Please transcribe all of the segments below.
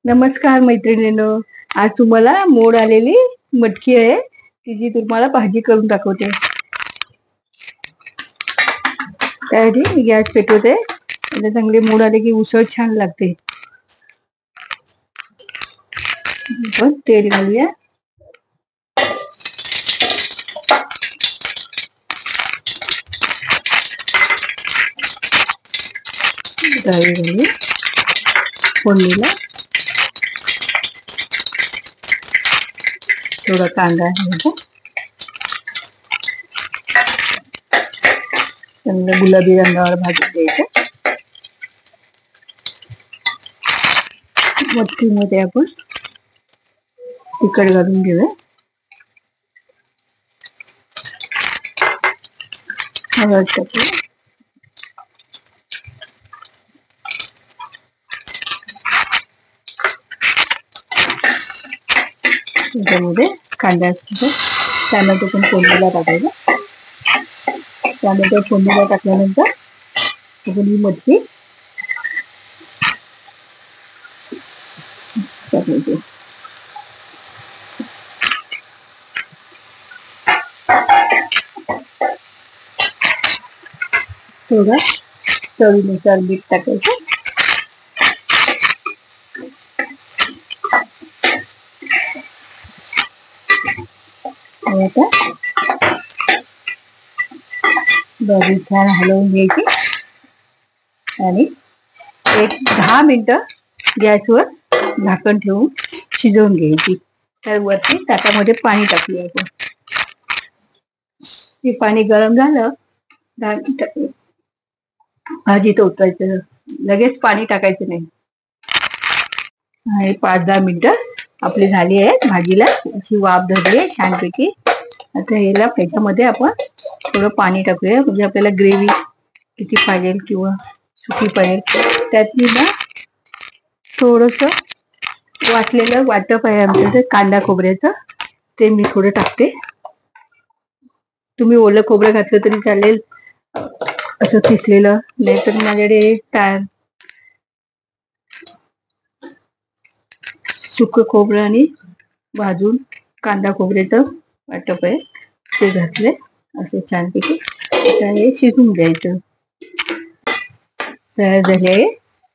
नमस्कार मैत्रिणींनो, आज तुम्हाला मोड आलेली मटकी आहे तिची तुम्हाला भाजी करून दाखवते. त्याआधी मी गॅस पेटवते. म्हणजे चांगले मोड आले की उसळ छान लागते. पण तेल घालूया. डाळी घालू फोडणीला. थोडा कांदा घालायचा. चांगलं गुलाबी रंगावर भाजून द्यायचं. मटकीमध्ये आपण तिखट घालून घेऊया. हळद टाकूया. त्याच्यामध्ये कांदा टॅमॅटो पण फोडणीला टाकायचा. टॅमॅटो फोडणीला टाकल्यानंतर ही मटकी टाकायची. थोडं चवीनुसार मीठ टाकायचं. आता भाजी छान हलवून घ्यायची आणि एक 10 मिनिटं गॅसवर झाकण ठेवून शिजवून घ्यायची. तर वरती ताटामध्ये पाणी टाकूया आपण. हे पाणी गरम झालं 10 मिनिटं भाजीत ओतायचं. लगेच पाणी टाकायचं नाही. आणि 5-10 मिनिटं आपली झाली आहे. भाजीला अशी वाफ धरली आहे छानपैकी. आता याला त्याच्यामध्ये आपण थोडं पाणी टाकूया. म्हणजे आपल्याला ग्रेव्ही किती पाहिजे किंवा सुकी पाहिजे त्यातली ना थोडंसं वाटलेलं वाटप आहे आमच्याकडे कांदा खोबऱ्याचं, ते मी थोडं टाकते. तुम्ही ओलं खोबरं घातलं तरी चालेल, असं किसलेलं. नाहीतर माझ्याकडे सुकं खोबरं आणि भाजून कांदा खोबऱ्याचं वाटप आहे, ते घातले. असं छानपैकी हे शिजून घ्यायचं. तयार झाले आहे.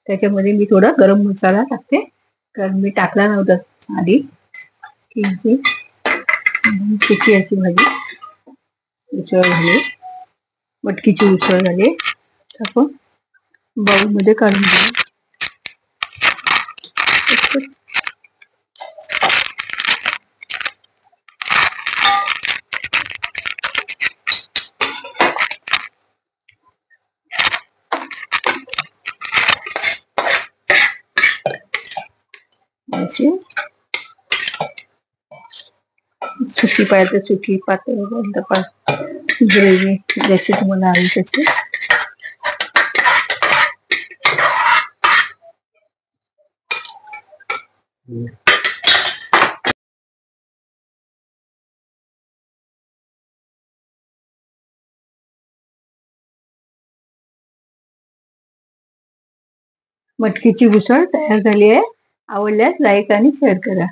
त्याच्यामध्ये मी थोडा गरम मसाला टाकते, कारण मी टाकला नव्हता आधी. सुकी अशी भाजी उसळ झाली, मटकीची उसळ झाली. आपण बाउलमध्ये काढून घेऊ. अशी सुकी पाहिजे सुकी, पातळ ग्रेव्ही जशी तुम्हाला हवी तशी. मटकीची उसळ तयार झाली आहे. आवडल्यास लाईक आणि शेअर करा.